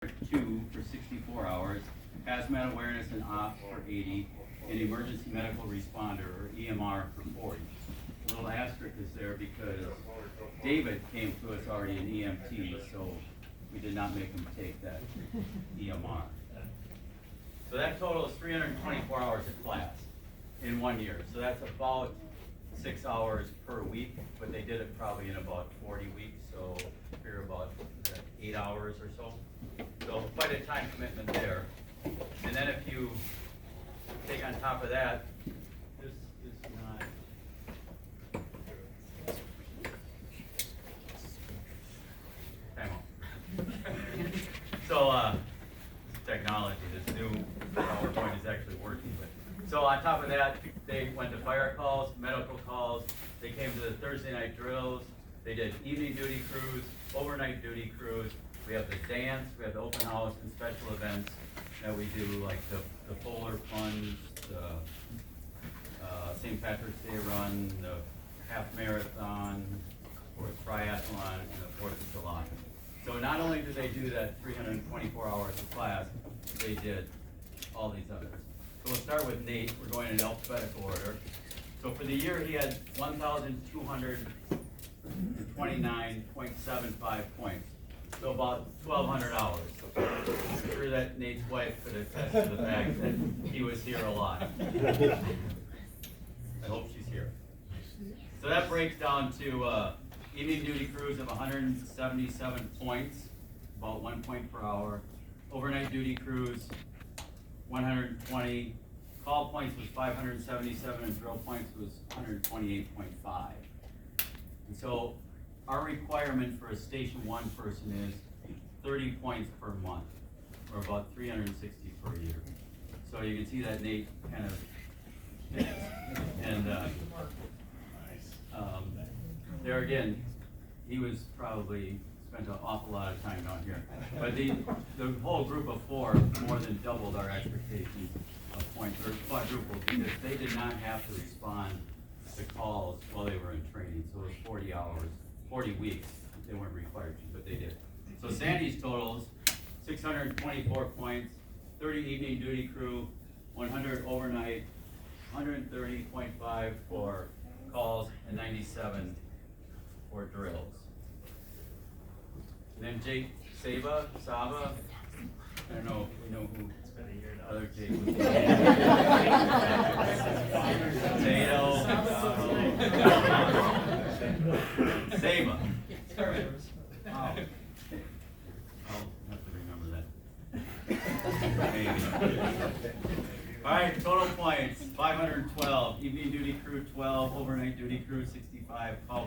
2 for 64 hours, hazmat awareness and ops for 80, and emergency medical responder or EMR for 40. A little asterisk is there because David came to us already in EMT, so we did not make him take that EMR. So that total is 324 hours of class in 1 year. So that's about 6 hours per week, but they did it probably in about 40 weeks, so figure about 8 hours or so. So quite a time commitment there. And then if you take on top of that, this is not. Time out. So technology, this new PowerPoint is actually working. So on top of that, they went to fire calls, medical calls, they came to the Thursday night drills, they did evening duty crews, overnight duty crews, we have the dance, we have the open house and special events that we do, like the Polar Plunge, the St. Patrick's Day run, the half marathon, or triathlon, and the 4th of July. So not only did they do that 324 hours of class, they did all these others. So we'll start with Nate. We're going in alphabetical order. So for the year, he had 1,229.75 points. So about 1,200 hours. I'm sure that Nate's wife could attest to the fact that he was here a lot. I hope she's here. So that breaks down to evening duty crews of 177 points, about 1 point per hour. Overnight duty crews, 120, call points was 577, and drill points was 128.5. And so our requirement for a Station 1 person is 30 points per month, or about 360 per year. So you can see that Nate kind of fits. And there again, he was probably spent an awful lot of time down here. But the whole group of 4 more than doubled our expectations of points, or quadrupled, because they did not have to respond to calls while they were in training. So it was 40 hours, 40 weeks. They weren't required to, but they did. So Sandy's totals, 624 points, 30 evening duty crew, 100 overnight, 130.5 for calls, and 97 for drills. And then Jake Saba, I don't know if we know who other Jake was. Saba. Oh. I'll have to remember that. All right, total points, 512. Evening duty crew, 12. Overnight duty crew, 65. Call